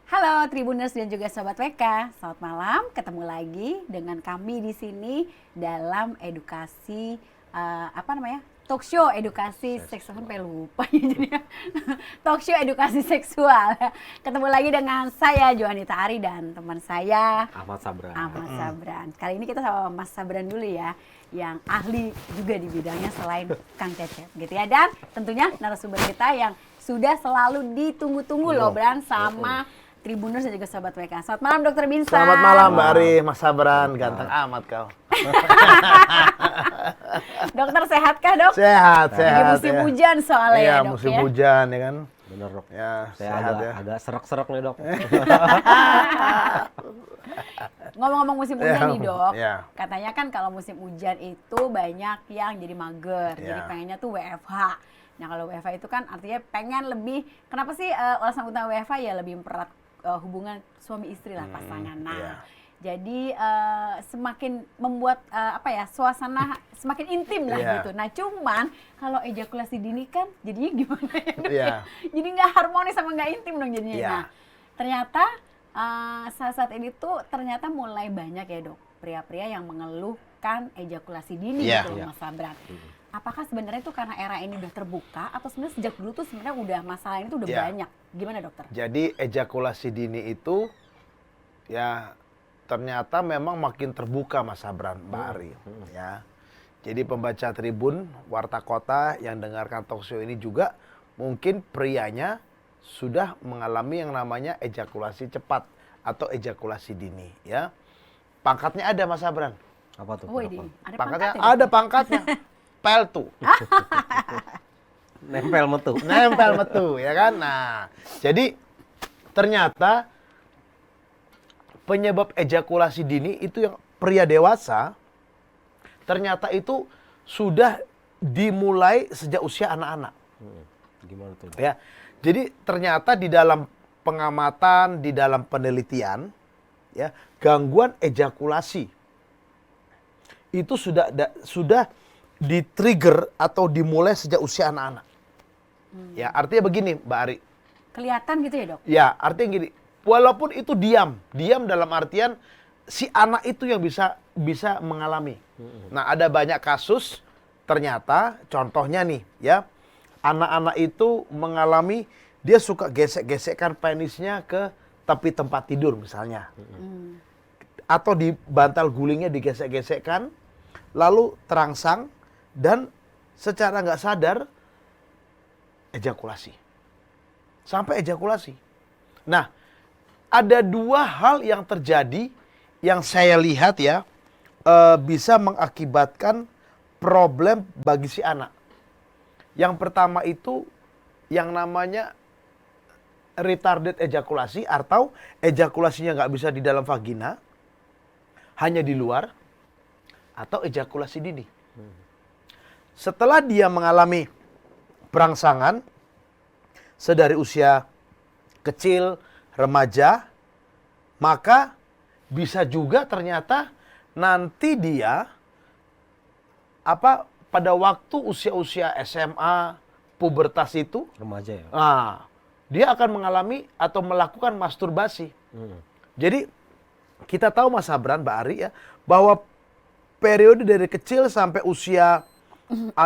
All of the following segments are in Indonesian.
Halo Tribuners dan juga Sobat WK, selamat malam. Ketemu lagi dengan kami di sini dalam edukasi talk show edukasi seksual. Sampai lupa ya jadinya. Talk show edukasi seksual. Ketemu lagi dengan saya Johanita Ari dan teman saya Ahmad Sabran. Ahmad Sabran. Kali ini kita sama Mas Sabran dulu ya, yang ahli juga di bidangnya selain Kang Cecep gitu ya. Dan tentunya narasumber kita yang sudah selalu ditunggu-tunggu loh Bran sama Tribuners dan juga Sobat WK. Selamat malam Dokter Binsa. Selamat malam Mbak Ari, Mas Sabran, ganteng amat kau. Dokter sehat kah dok? Sehat. Lagi musim hujan soalnya iya, ya dok musim ya. hujan ya kan. Bener dok. Ya, Saya sehat agak, ya. agak serak-serak nih dok. Ngomong-ngomong musim hujan nih dok, ya. katanya kan kalau musim hujan itu banyak yang jadi mager, jadi Ya. pengennya tuh WFH. Nah kalau WFH itu kan artinya pengen lebih, kenapa sih alasan utama WFH ya lebih mempererat hubungan suami istri lah pasangan. Nah ya. jadi semakin membuat suasana semakin intim lah Iya. gitu. Nah cuman kalau ejakulasi dini kan jadinya gimana ya dok? Iya. Jadi nggak harmonis sama nggak intim dong jadinya. Iya. Nah ternyata saat ini tuh ternyata mulai banyak ya dok pria-pria yang mengeluhkan ejakulasi dini Iya. gitu Iya. Mas Sabran. Apakah sebenarnya itu karena era ini udah terbuka atau sebenarnya sejak dulu tuh sebenarnya udah masalah ini tuh udah Iya. banyak? Gimana dokter? Jadi ejakulasi dini itu ya ternyata memang makin terbuka Mas Sabran, Mbak Ari. Ya. Jadi pembaca Tribun, Warta Kota yang dengarkan talk show ini juga mungkin prianya sudah mengalami yang namanya ejakulasi cepat atau ejakulasi dini. Ya. Pangkatnya ada Mas Sabran. Apa tuh? Oh Dok? ini ada Pangkatnya pangkatnya. ada pangkatnya. Peltu. Nempel metu. Nempel metu ya kan. Nah, jadi ternyata penyebab ejakulasi dini itu yang pria dewasa ternyata itu sudah dimulai sejak usia anak-anak. Gimana tuh? Dok? Ya. Jadi ternyata di dalam pengamatan, di dalam penelitian ya, gangguan ejakulasi itu sudah di-trigger atau dimulai sejak usia anak-anak. Ya, artinya begini, Mbak Ari. Kelihatan gitu ya dok? Ya, artinya gini, walaupun itu diam dalam artian si anak itu yang bisa mengalami. Nah, ada banyak kasus ternyata contohnya nih, ya. Anak-anak itu mengalami dia suka gesek-gesekkan penisnya ke tepi tempat tidur misalnya. Atau di bantal gulingnya digesek-gesekkan, lalu terangsang dan secara nggak sadar ejakulasi. Sampai ejakulasi. Nah, ada dua hal yang terjadi yang saya lihat ya bisa mengakibatkan problem bagi si anak. Yang pertama itu yang namanya retarded ejakulasi atau ejakulasinya nggak bisa di dalam vagina, hanya di luar, atau ejakulasi dini. Setelah dia mengalami perangsangan sedari usia kecil, remaja, maka bisa juga ternyata nanti dia pada waktu usia-usia SMA, pubertas itu, Remaja ya? dia akan mengalami atau melakukan masturbasi. Jadi kita tahu Mas Sabran, Mbak Ari ya, bahwa periode dari kecil sampai usia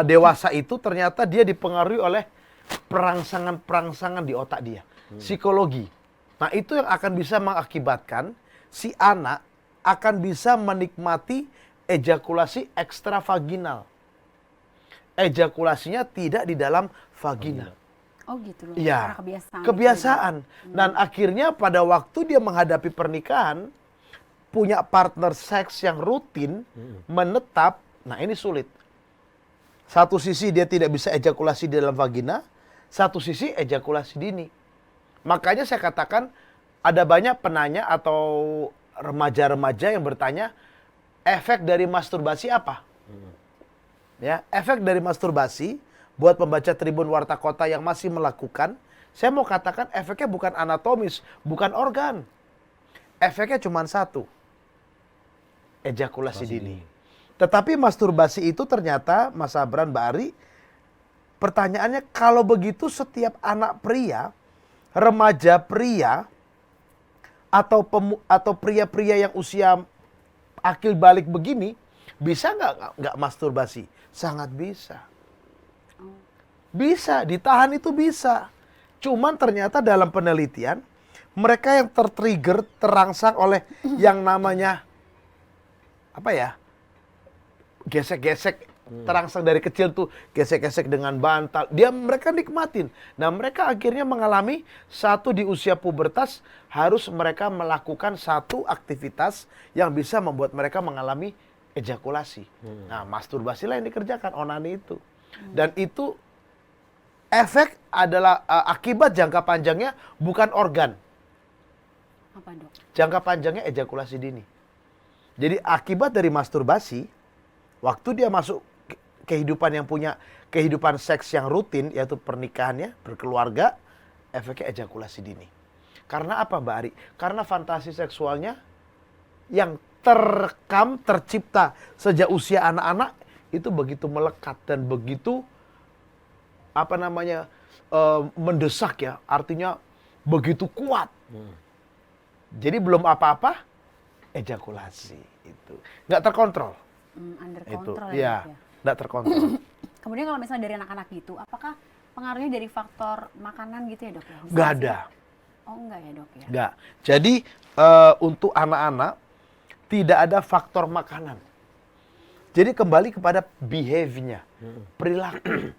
dewasa itu ternyata dia dipengaruhi oleh perangsangan-perangsangan di otak dia. Psikologi. Nah itu yang akan bisa mengakibatkan si anak akan bisa menikmati ejakulasi ekstravaginal. Ejakulasinya tidak di dalam vagina. Oh gitu loh. Iya, Karena kebiasaan. kebiasaan. Dan akhirnya pada waktu dia menghadapi pernikahan, punya partner seks yang rutin, menetap, nah ini sulit. Satu sisi dia tidak bisa ejakulasi di dalam vagina, satu sisi ejakulasi dini. Makanya saya katakan ada banyak penanya atau remaja-remaja yang bertanya, efek dari masturbasi apa? Ya, efek dari masturbasi buat pembaca Tribun Warta Kota yang masih melakukan, saya mau katakan efeknya bukan anatomis, bukan organ. Efeknya cuma satu, ejakulasi dini. Tetapi masturbasi itu ternyata, Mas Sabran, Mbak Ari, pertanyaannya kalau begitu setiap anak pria, remaja pria atau pria-pria yang usia akil balik begini bisa nggak masturbasi? Sangat bisa. Bisa, ditahan itu bisa. Cuman ternyata dalam penelitian mereka yang tertrigger, terangsang oleh yang namanya apa ya? Gesek-gesek, terangsang dari kecil tuh gesek-gesek dengan bantal. Mereka nikmatin. Nah, mereka akhirnya mengalami satu di usia pubertas harus mereka melakukan satu aktivitas yang bisa membuat mereka mengalami ejakulasi. Nah, masturbasilah yang dikerjakan, onani itu. Dan itu efek adalah akibat jangka panjangnya bukan organ. Apa, Dok? Jangka panjangnya ejakulasi dini. Jadi akibat dari masturbasi, waktu dia masuk kehidupan yang punya kehidupan seks yang rutin, yaitu pernikahannya, berkeluarga, efeknya ejakulasi dini. Karena apa, Mbak Ari? Karena fantasi seksualnya yang terekam, tercipta sejak usia anak-anak, itu begitu melekat dan begitu mendesak ya, artinya begitu kuat. Jadi belum apa-apa, ejakulasi itu nggak terkontrol. Under Itu, control ya, Dok, ya. nggak terkontrol. Kemudian kalau misalnya dari anak-anak gitu, apakah pengaruhnya dari faktor makanan gitu ya, Dok? Ya? Nggak ada, Oh, enggak ya, Dok ya? nggak. Jadi untuk anak-anak tidak ada faktor makanan. Jadi kembali kepada behavior-nya, perilaku.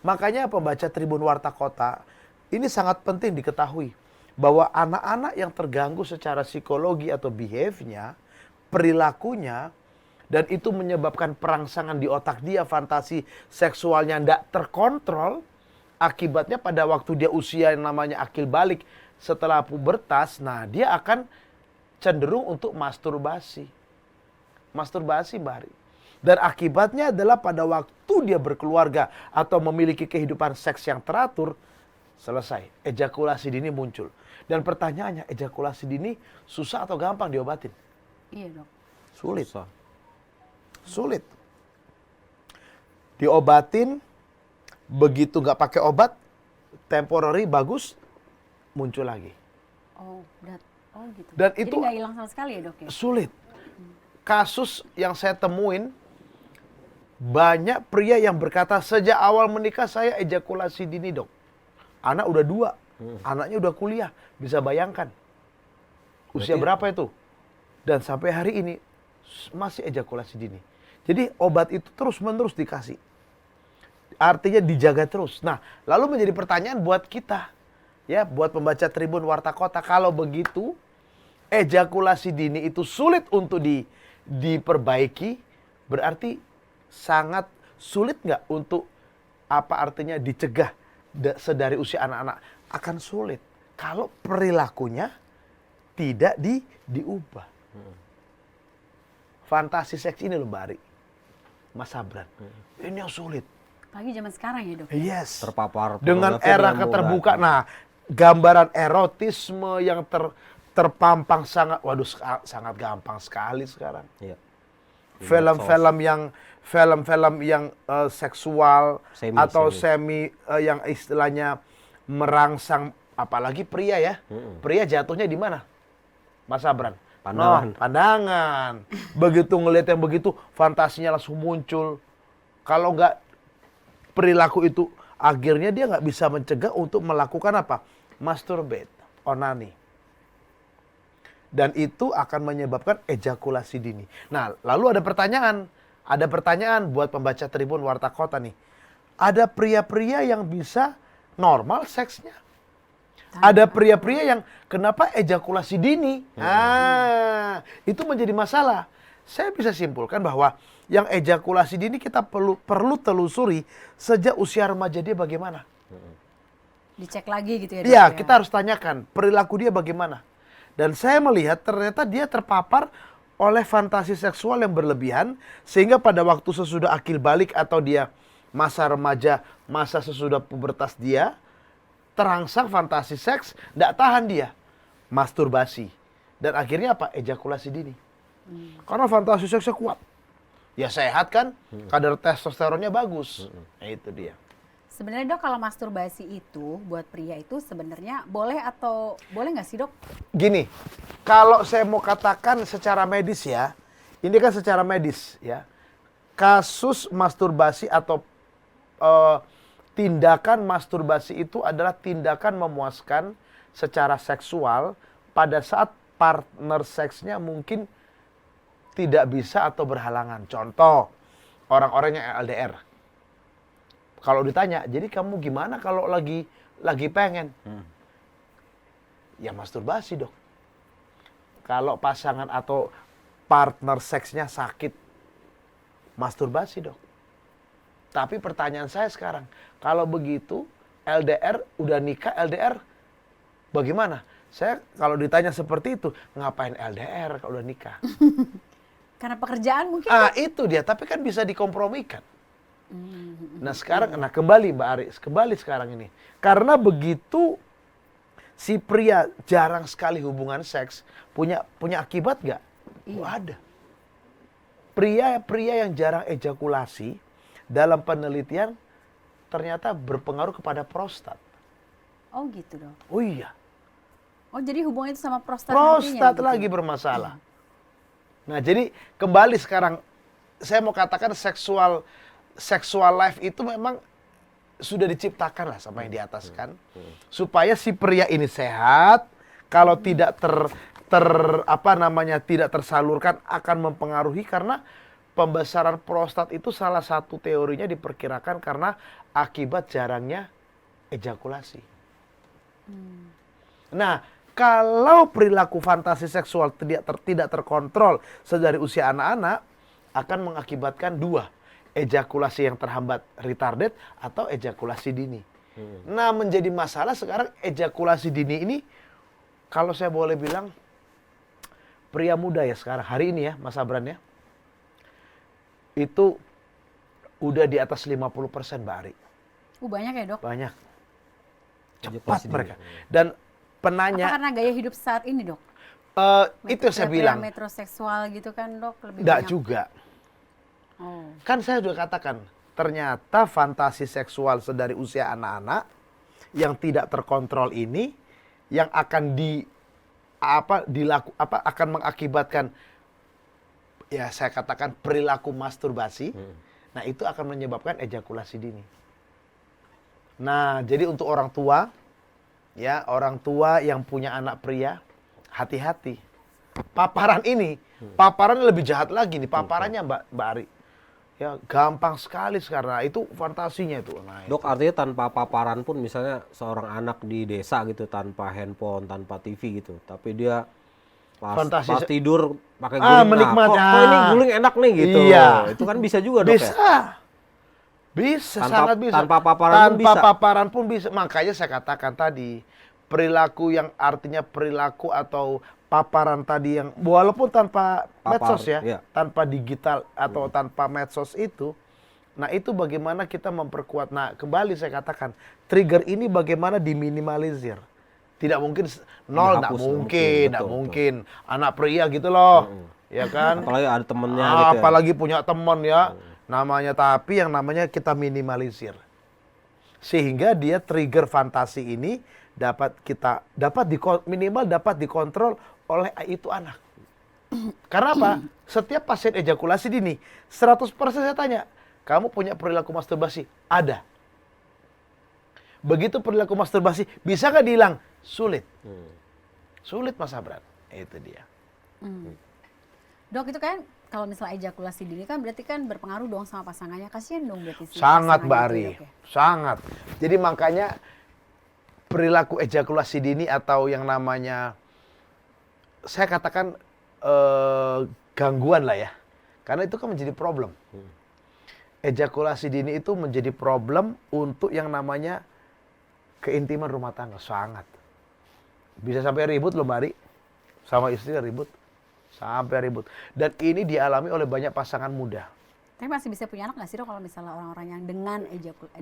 Makanya pembaca Tribun Warta Kota ini sangat penting diketahui bahwa anak-anak yang terganggu secara psikologi atau behavior-nya, perilakunya, dan itu menyebabkan perangsangan di otak dia, fantasi seksualnya tidak terkontrol, akibatnya pada waktu dia usia yang namanya akil balik setelah pubertas, nah dia akan cenderung untuk masturbasi. Masturbasi, Mbak Ari. Dan akibatnya adalah pada waktu dia berkeluarga atau memiliki kehidupan seks yang teratur, selesai. Ejakulasi dini muncul. Dan pertanyaannya, ejakulasi dini susah atau gampang diobatin? Iya, Dok. Sulit. Susah. Sulit. Diobatin, begitu nggak pakai obat, temporary bagus, muncul lagi. Oh, gitu. Dan Jadi itu nggak hilang sama sekali ya, Dok ya? sulit. Kasus yang saya temuin, banyak pria yang berkata, sejak awal menikah saya ejakulasi dini, Dok. Anak udah 2, anaknya udah kuliah, bisa bayangkan. Usia berapa itu? Dan sampai hari ini masih ejakulasi dini. Jadi obat itu terus-menerus dikasih. Artinya dijaga terus. Nah, lalu menjadi pertanyaan buat kita, ya, buat pembaca Tribun Warta Kota, kalau begitu ejakulasi dini itu sulit untuk diperbaiki, berarti sangat sulit nggak untuk dicegah sedari usia anak-anak? Akan sulit kalau perilakunya tidak diubah. Fantasi seks ini loh, Mbak Ari, Mas Sabran, ini yang sulit. Apalagi zaman sekarang ya, Dok? Yes. Terpapar Dengan pornografi era dengan keterbukaan. mudah. Nah, gambaran erotisme yang terpampang sangat, sangat gampang sekali sekarang. Iya. Di Film-film yang seksual Semi. atau semi yang istilahnya merangsang, apalagi pria ya. Pria jatuhnya di mana, Mas Abran? Pandangan. Pandangan. Begitu ngelihat yang begitu, fantasinya langsung muncul. Kalau nggak perilaku itu, akhirnya dia nggak bisa mencegah untuk melakukan apa? Masturbate, onani. Dan itu akan menyebabkan ejakulasi dini. Nah, lalu ada pertanyaan buat pembaca Tribun Warta Kota nih. Ada pria-pria yang bisa normal seksnya. Ada pria-pria yang kenapa ejakulasi dini? Nah, itu menjadi masalah. Saya bisa simpulkan bahwa yang ejakulasi dini kita perlu telusuri sejak usia remaja dia bagaimana. Dicek lagi gitu ya, Dok? Iya, ya? kita harus tanyakan perilaku dia bagaimana. Dan saya melihat ternyata dia terpapar oleh fantasi seksual yang berlebihan, sehingga pada waktu sesudah akil balik atau dia masa remaja, masa sesudah pubertas dia, terangsang fantasi seks, tidak tahan dia, masturbasi. Dan akhirnya apa? Ejakulasi dini. Karena fantasi seksnya kuat. Ya sehat kan, kadar testosteronnya bagus. Nah, itu dia. Sebenarnya dok, kalau masturbasi itu buat pria itu sebenarnya boleh atau boleh nggak sih dok? Gini, kalau saya mau katakan secara medis ya, ini kan secara medis ya, kasus masturbasi atau tindakan masturbasi itu adalah tindakan memuaskan secara seksual pada saat partner seksnya mungkin tidak bisa atau berhalangan. Contoh, orang-orang yang LDR. Kalau ditanya, jadi kamu gimana kalau lagi pengen? Ya masturbasi dok. Kalau pasangan atau partner seksnya sakit, masturbasi dok. Tapi pertanyaan saya sekarang, kalau begitu LDR udah nikah, LDR bagaimana? Saya kalau ditanya seperti itu, ngapain LDR kalau udah nikah? Karena pekerjaan mungkin. Itu dia, tapi kan bisa dikompromikan. Nah sekarang, kembali Mbak Aris, kembali sekarang ini. Karena begitu si pria jarang sekali hubungan seks, punya akibat nggak? Ada. Pria yang jarang ejakulasi, dalam penelitian ternyata berpengaruh kepada prostat. Oh gitu dong. Oh iya. Oh jadi hubungan itu sama prostat Prostat nantinya, lagi gitu? bermasalah. Nah jadi kembali sekarang, saya mau katakan seksual life itu memang sudah diciptakan lah sama yang di atas kan. Supaya si pria ini sehat, kalau tidak tidak tersalurkan akan mempengaruhi karena pembesaran prostat itu salah satu teorinya diperkirakan karena akibat jarangnya ejakulasi. Nah, kalau perilaku fantasi seksual tidak terkontrol sedari usia anak-anak, akan mengakibatkan dua, ejakulasi yang terhambat retarded atau ejakulasi dini. Nah, menjadi masalah sekarang ejakulasi dini ini, kalau saya boleh bilang, pria muda ya sekarang, hari ini ya Mas Abran ya, itu udah di atas 50% Mbak Ari. Banyak ya dok? Banyak. Cepat Ejakulasi mereka. dini. Dan Apa penanya, karena gaya hidup saat ini dok? itu yang saya bilang, Metroseksual gitu kan dok? Lebih enggak banyak. juga. Oh. Kan saya sudah katakan, ternyata fantasi seksual sedari usia anak-anak yang tidak terkontrol ini, yang akan akan mengakibatkan, ya saya katakan perilaku masturbasi, nah itu akan menyebabkan ejakulasi dini. Nah, jadi untuk orang tua, ya orang tua yang punya anak pria, hati-hati. Paparan lebih jahat lagi nih, paparannya Mbak Ari. Ya gampang sekali sekarang, itu fantasinya itu. Nah, Dok, artinya tanpa paparan pun misalnya seorang anak di desa gitu, tanpa handphone, tanpa TV gitu, tapi dia pas tidur pakai guling, menikmati. Kok ini guling enak nih gitu. Iya. Itu kan bisa juga dok bisa. ya? Bisa, Tanpa- sangat bisa. tanpa paparan pun bisa. paparan pun bisa. Makanya saya katakan tadi, perilaku yang artinya perilaku atau paparan tadi yang walaupun tanpa medsos ya, iya. tanpa digital atau tanpa medsos itu, nah itu bagaimana kita memperkuat. Nah kembali saya katakan, trigger ini bagaimana diminimalisir. Tidak mungkin nol, tidak Dihapus, mungkin, tidak betul, mungkin. Anak pria gitu loh, ya kan? Apalagi ada temennya gitu ya. Apalagi punya teman ya, namanya, tapi yang namanya kita minimalisir. Sehingga dia trigger fantasi ini minimal dapat dikontrol oleh itu anak. Karena apa? Setiap pasien ejakulasi dini, 100% saya tanya, kamu punya perilaku masturbasi? Ada. Begitu perilaku masturbasi, bisa nggak dihilang? Sulit. Sulit Mas Abran. Itu dia. Dok itu kan kalau misalnya ejakulasi dini kan berarti kan berpengaruh dong sama pasangannya. Kasian dong berarti si Sangat Mbak pasangannya Ari. itu, Dok, ya? Sangat. Jadi makanya perilaku ejakulasi dini atau yang namanya, saya katakan gangguan lah ya. Karena itu kan menjadi problem. Ejakulasi dini itu menjadi problem untuk yang namanya keintiman rumah tangga. Sangat. Bisa sampai ribut loh Mbak Ari. Sama istri ribut. Sampai ribut. Dan ini dialami oleh banyak pasangan muda. Tapi masih bisa punya anak nggak sih dok kalau misalnya orang-orang yang dengan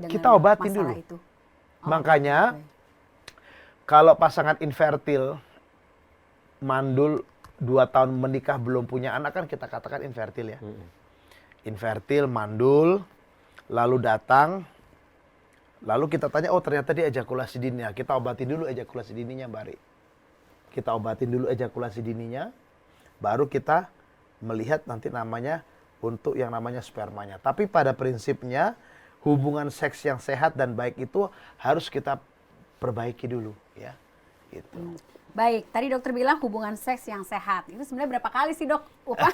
Kita obatin masalah dulu. itu? Makanya, oke. kalau pasangan infertil, mandul 2 tahun menikah belum punya anak kan kita katakan infertil ya. Infertil, mandul, lalu datang Lalu kita tanya, oh ternyata dia ejakulasi dini. Nah, kita obatin dulu ejakulasi dininya, Mbak Ari. Kita obatin dulu ejakulasi dininya, baru kita melihat nanti namanya untuk yang namanya spermanya. Tapi pada prinsipnya, hubungan seks yang sehat dan baik itu harus kita perbaiki dulu, ya. Gitu. Baik, tadi dokter bilang hubungan seks yang sehat. Itu sebenarnya berapa kali sih, Dok? Upah.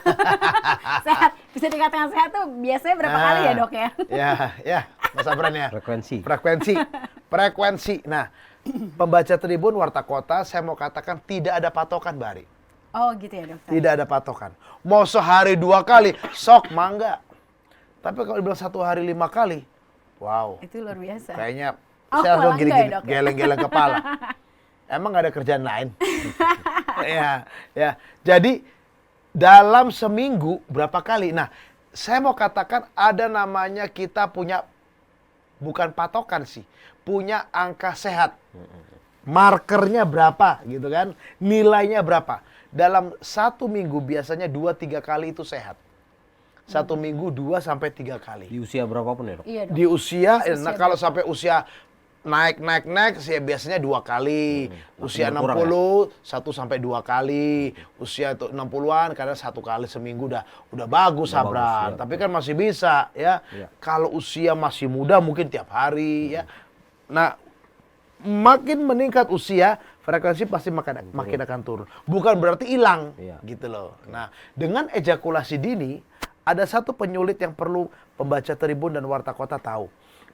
Sehat, bisa dikatakan sehat tuh biasanya berapa kali ya, Dok ya? Ya, Mas Abran ya. Frekuensi. Nah, pembaca Tribun Warta Kota, saya mau katakan tidak ada patokan, Mbak Ari. Oh, gitu ya, Dokter. Tidak ada patokan. Mau sehari 2 kali, sok mangga. Tapi kalau dibilang 1 hari 5 kali, wow. Itu luar biasa. Kayaknya Oh, saya harus malah gini-gini, enggak ya, Dok, ya? geleng-geleng kepala. Emang nggak ada kerjaan lain? ya. Jadi dalam seminggu berapa kali? Nah, saya mau katakan ada namanya kita punya bukan patokan sih, punya angka sehat. Markernya berapa gitu kan? Nilainya berapa? Dalam 1 minggu biasanya 2-3 kali itu sehat. 1 minggu 2-3 kali. Di usia berapapun ya, Dok? Iya, Dok. Di usia, Usia nah kalau sampai usia naik, saya biasanya 2 kali. Usia Makin 60, 1-2 kali. Usia 60-an, kadang 1 kali seminggu udah bagus, Udah Sabran. bagus, ya. Tapi kan masih bisa, ya. Iya. Kalau usia masih muda, mungkin tiap hari, ya. Nah, makin meningkat usia, frekuensi pasti makin akan turun. Bukan berarti hilang, Iya. gitu loh. Nah, dengan ejakulasi dini, ada satu penyulit yang perlu pembaca Tribun dan Warta Kota tahu.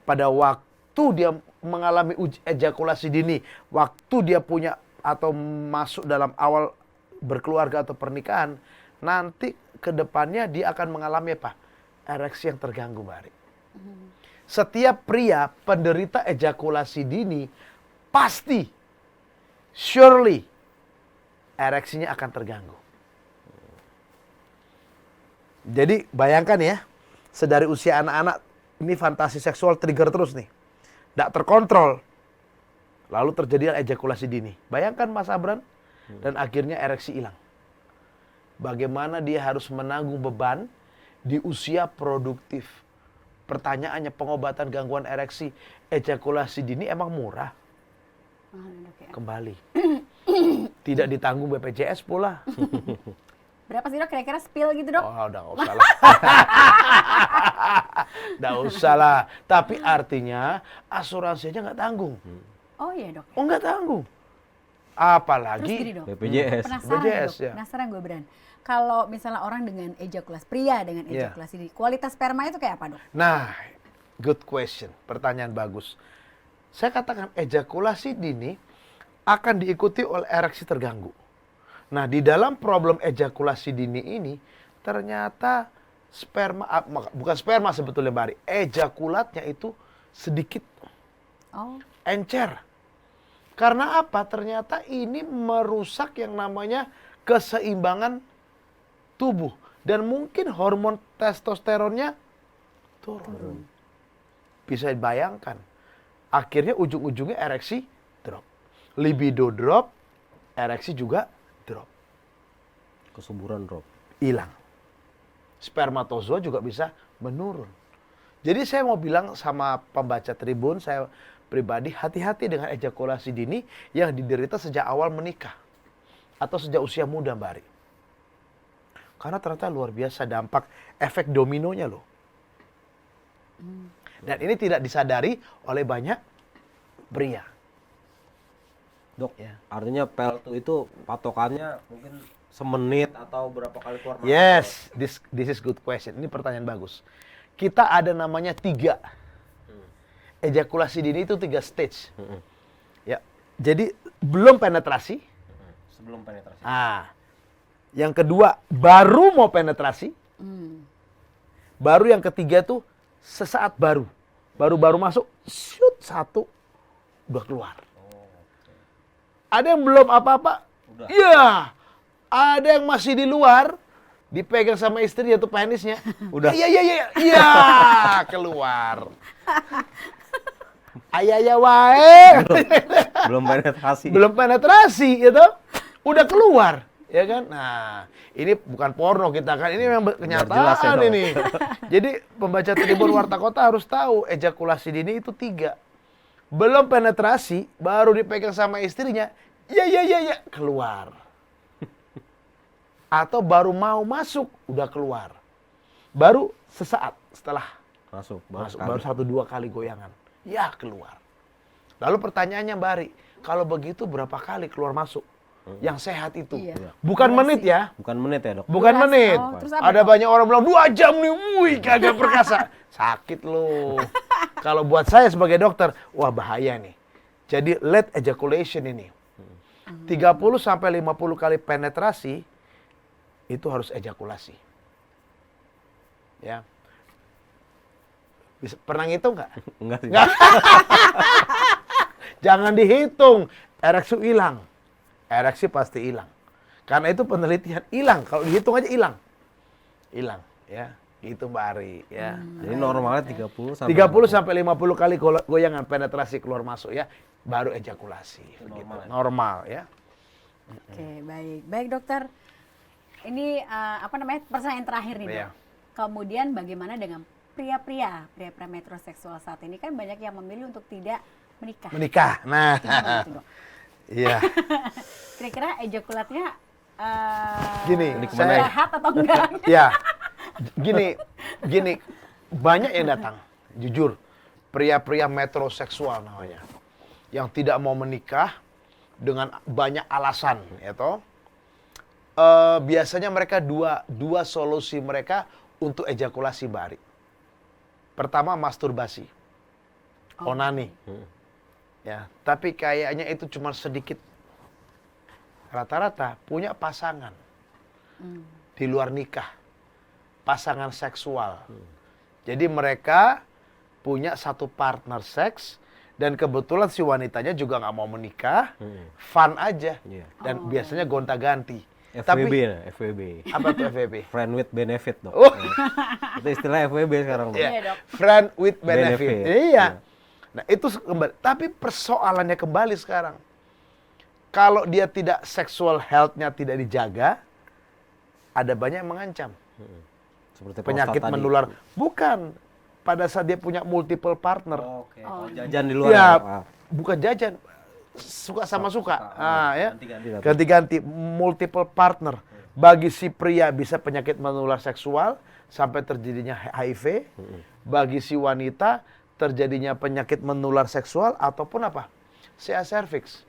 Pada waktu dia mengalami ejakulasi dini, waktu dia punya atau masuk dalam awal berkeluarga atau pernikahan, nanti ke depannya dia akan mengalami apa? Ereksi yang terganggu, Mbak Ari. Setiap pria penderita ejakulasi dini pasti, surely, ereksinya akan terganggu. Jadi bayangkan ya, sedari usia anak-anak, ini fantasi seksual trigger terus nih. Tidak terkontrol. Lalu terjadi ejakulasi dini. Bayangkan Mas Abran, dan akhirnya ereksi hilang. Bagaimana dia harus menanggung beban di usia produktif. Pertanyaannya, pengobatan gangguan ereksi, ejakulasi dini emang murah? Dok, ya. Kembali. Tidak ditanggung BPJS pula. Berapa sih, Dok, kira-kira spill gitu, Dok? Oh, udah nggak usah lah. Nggak usah lah. Tapi artinya asuransinya nggak tanggung. Oh iya, Dok. Oh, nggak tanggung. Terus Apalagi gini, Dok. BPJS. Penasaran, BPJS, Dok. ya. Penasaran gue, Bran. Kalau misalnya orang dengan pria dengan Iya. ejakulasi dini, kualitas sperma itu kayak apa, Dok? Nah, good question. Pertanyaan bagus. Saya katakan ejakulasi dini akan diikuti oleh ereksi terganggu. Nah, di dalam problem ejakulasi dini ini, ternyata bukan sperma sebetulnya, Bari. Ejakulatnya itu sedikit, Oh, encer. Karena apa? Ternyata ini merusak yang namanya keseimbangan tubuh. Dan mungkin hormon testosteronnya turun. Bisa dibayangkan. Akhirnya ujung-ujungnya ereksi drop. Libido drop, ereksi juga drop. Kesuburan, Rob. Hilang. Spermatozoa juga bisa menurun. Jadi saya mau bilang sama pembaca Tribun, saya pribadi hati-hati dengan ejakulasi dini yang diderita sejak awal menikah. Atau sejak usia muda, Mbak Ari. Karena ternyata luar biasa dampak efek dominonya loh. Dan ini tidak disadari oleh banyak pria. Dok, Ya. artinya PL2 itu patokannya mungkin semenit atau berapa kali keluar? Yes, this is good question. Ini pertanyaan bagus. Kita ada namanya 3. Ejakulasi dini itu 3 stage. Ya, jadi belum penetrasi. Sebelum penetrasi. Yang kedua baru mau penetrasi. Baru yang ketiga tuh sesaat baru masuk, shoot 1 udah keluar. Ada yang belum apa-apa. Udah. Iya. Ada yang masih di luar, dipegang sama istri tuh penisnya. Udah. Iya, keluar. Ayah wae. Belum penetrasi. Belum penetrasi itu udah keluar, ya kan? Nah, ini bukan porno kita kan, ini memang kenyataan jelas ya, Dok. ini. Jadi pembaca Tribun Warta Kota harus tahu ejakulasi dini itu 3. belum penetrasi, baru dipegang sama istrinya, ya, keluar. Atau baru mau masuk, udah keluar. Baru sesaat setelah Masuk. baru 1-2 kali goyangan, ya keluar. Lalu pertanyaannya Mbak Ari, kalau begitu berapa kali keluar masuk? Yang sehat itu. Iya. Bukan menit ya. Bukan menit ya, Dok? Bukan Durasi. menit. Oh, terus apa, Ada Dok? banyak orang bilang 2 jam nih, wih kagak perkasa. Sakit loh. Kalau buat saya sebagai dokter, wah bahaya nih. Jadi late ejaculation ini. 30 sampai 50 kali penetrasi itu harus ejakulasi. Ya. Pernah ngitung nggak? Enggak sih. Nggak. Jangan dihitung. Ereksi hilang. Ereksi pasti hilang. Karena itu penelitian hilang. Kalau dihitung aja hilang. Hilang, ya. Gitu Mbak Ari, ya. Jadi normalnya 30 sampai 30 sampai 50 kali goyangan penetrasi keluar masuk ya, baru ejakulasi. Begitu. Normal ya. Oke, baik. Baik, dokter. Ini pertanyaan terakhir nih, Dok. Iya. Kemudian bagaimana dengan pria metroseksual saat ini? Kan banyak yang memilih untuk tidak menikah. Menikah. Nah. Gimana itu, Dok? Iya. Kira-kira ejakulatnya Gini, saya sehat atau enggak? ya. Gini, banyak yang datang, jujur. Pria-pria metroseksual namanya. Yang tidak mau menikah dengan banyak alasan, ya toh. Biasanya mereka dua solusi mereka untuk ejakulasi Mbak Ari. Pertama, masturbasi. Onani. Ya, tapi kayaknya itu cuma sedikit. Rata-rata punya pasangan di luar nikah, pasangan seksual. Jadi mereka punya satu partner seks dan kebetulan si wanitanya juga nggak mau menikah, fun aja, Iya. dan biasanya gonta-ganti. FWB ya, FWB. Apa tuh FWB? Friend with benefit, Dok. Oh. Itu istilah FWB sekarang, Dok. Iya, Iya, Dok. friend with benefit. Benefit, Iya. iya. Nah itu kembali. Tapi persoalannya kembali sekarang. Kalau dia tidak sexual health-nya tidak dijaga, ada banyak yang mengancam. Seperti Penyakit prostat tadi. menular. Bukan. Pada saat dia punya multiple partner. Oke. Jajan di luar. Ya, Ah. bukan jajan. Suka sama suka. Ya. Ganti-ganti. Ganti-ganti multiple partner. Bagi si pria bisa penyakit menular seksual sampai terjadinya HIV. Bagi si wanita terjadinya penyakit menular seksual ataupun apa? CA cervix.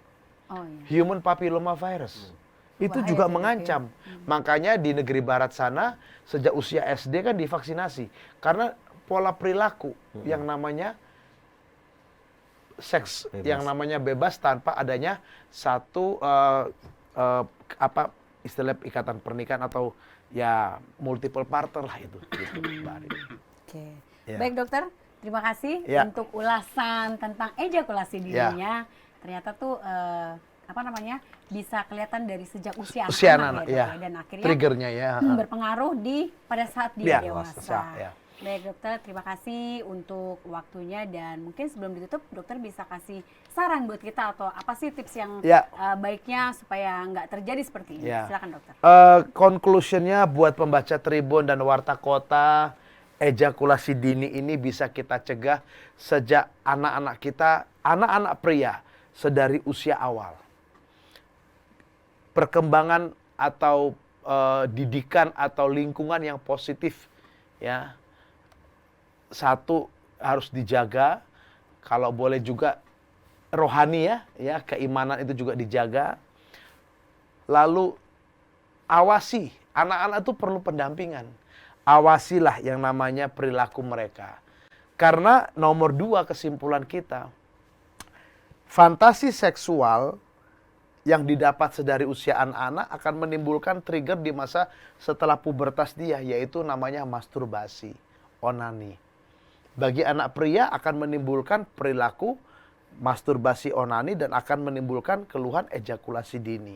Oh, iya. Human papilloma virus. Itu Bahaya juga tuh, mengancam. Makanya di negeri barat sana sejak usia SD kan divaksinasi. Karena pola perilaku yang namanya seks Bebas. yang namanya bebas tanpa adanya satu istilah ikatan pernikahan atau ya multiple partner lah itu gitu, Mbak Ari. Oke. Ya. Baik, dokter. Terima kasih Ya. untuk ulasan tentang ejakulasi dininya. Ternyata tuh bisa kelihatan dari sejak usia Usia anak-anak anak, ya, ya. Dok, dan akhirnya Triggernya ya. berpengaruh pada saat dia Ya, dewasa. ya. Baik, dokter, terima kasih untuk waktunya dan mungkin sebelum ditutup dokter bisa kasih saran buat kita atau apa sih tips yang Ya. baiknya supaya nggak terjadi seperti ini. Ya. Silakan, dokter. Conclusionnya buat pembaca Tribun dan Warta Kota, ejakulasi dini ini bisa kita cegah sejak anak-anak kita, anak-anak pria sedari usia awal. Perkembangan atau didikan atau lingkungan yang positif, ya. Satu harus dijaga, kalau boleh juga rohani ya, keimanan itu juga dijaga. Lalu awasi, anak-anak itu perlu pendampingan. Awasilah yang namanya perilaku mereka. Karena nomor 2 kesimpulan kita, fantasi seksual yang didapat sedari usia anak-anak akan menimbulkan trigger di masa setelah pubertas dia, yaitu namanya masturbasi, onani. Bagi anak pria akan menimbulkan perilaku masturbasi onani dan akan menimbulkan keluhan ejakulasi dini.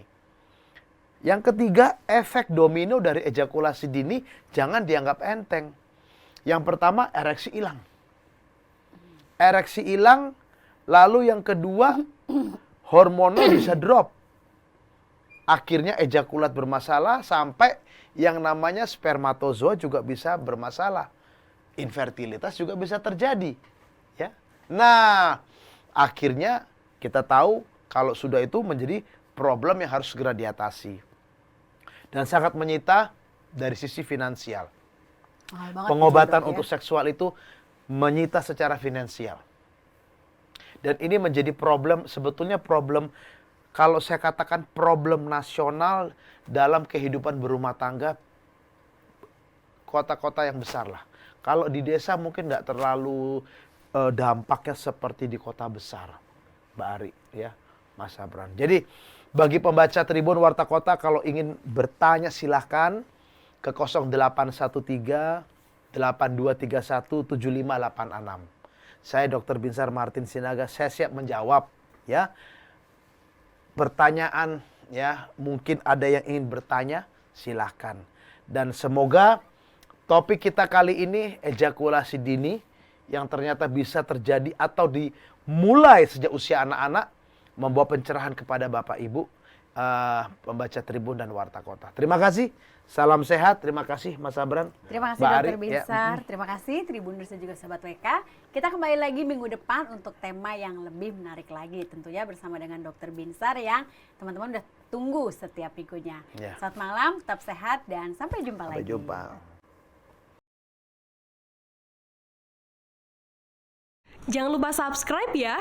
Yang ketiga, efek domino dari ejakulasi dini jangan dianggap enteng. Yang pertama, ereksi hilang. Ereksi hilang, lalu yang kedua, hormonnya bisa drop. Akhirnya ejakulat bermasalah sampai yang namanya spermatozoa juga bisa bermasalah. Infertilitas juga bisa terjadi, ya. Nah, akhirnya kita tahu kalau sudah itu menjadi problem yang harus segera diatasi. Dan sangat menyita dari sisi finansial. Mahal banget Pengobatan ya, Dok, untuk ya. seksual itu menyita secara finansial. Dan ini menjadi problem, sebetulnya problem, kalau saya katakan problem nasional dalam kehidupan berumah tangga kota-kota yang besar lah. Kalau di desa mungkin nggak terlalu dampaknya seperti di kota besar, Mbak Ari, ya, Mas Abran. Jadi bagi pembaca Tribun Warta Kota kalau ingin bertanya silahkan ke 0813 8231 7586. Saya Dr. Binsar Martin Sinaga, saya siap menjawab ya. Pertanyaan ya, mungkin ada yang ingin bertanya, silahkan. Dan semoga topik kita kali ini ejakulasi dini yang ternyata bisa terjadi atau dimulai sejak usia anak-anak membawa pencerahan kepada Bapak Ibu pembaca Tribun dan Warta Kota. Terima kasih. Salam sehat. Terima kasih Mas Abran. Terima kasih Mbak Dr. Ari, Binsar. ya. Terima kasih Tribuners dan juga Sobat WK. Kita kembali lagi minggu depan untuk tema yang lebih menarik lagi. Tentunya bersama dengan Dr. Binsar yang teman-teman udah tunggu setiap minggunya. Ya. Selamat malam, tetap sehat dan sampai jumpa Sampai lagi. jumpa. Jangan lupa subscribe ya.